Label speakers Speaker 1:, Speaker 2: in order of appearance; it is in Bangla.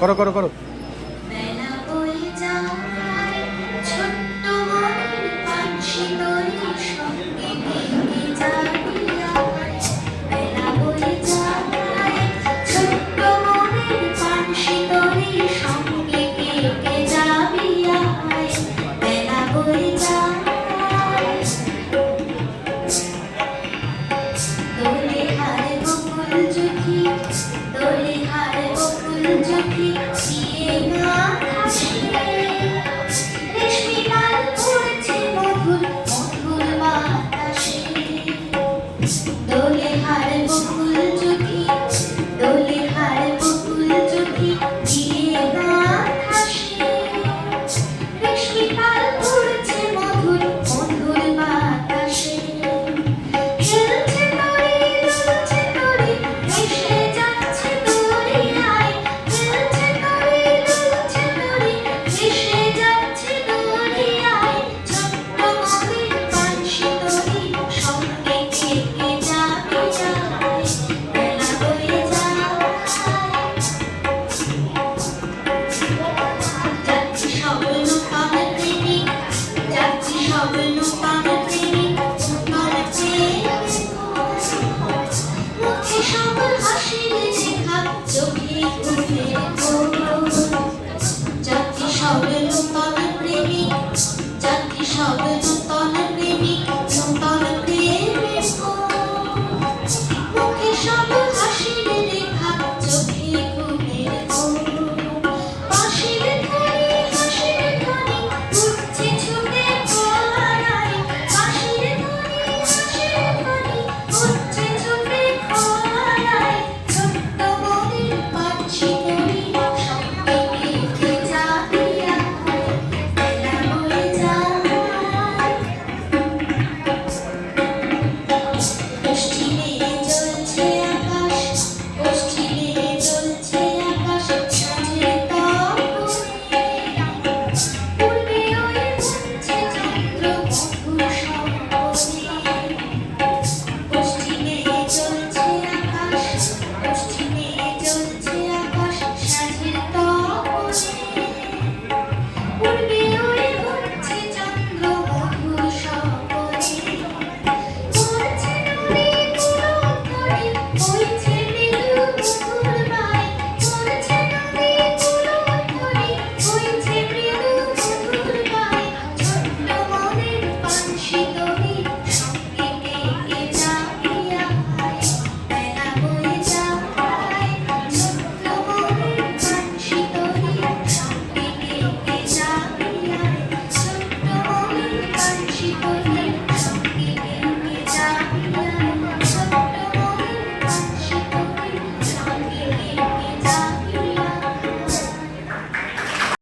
Speaker 1: করো করো করো।
Speaker 2: বেলা বয়ে যায় ছোট্ট মনের পানসি তরি সঙ্গে ভেঙে যাবি আয়। বেলা বয়ে যায় ছোট্ট মনের পানসি তরি সঙ্গে ভেঙে যাবি আয়। বেলা বয়ে যায় দোলে হারে বকুল জুটি, দোলে হারে বকুল জুটি।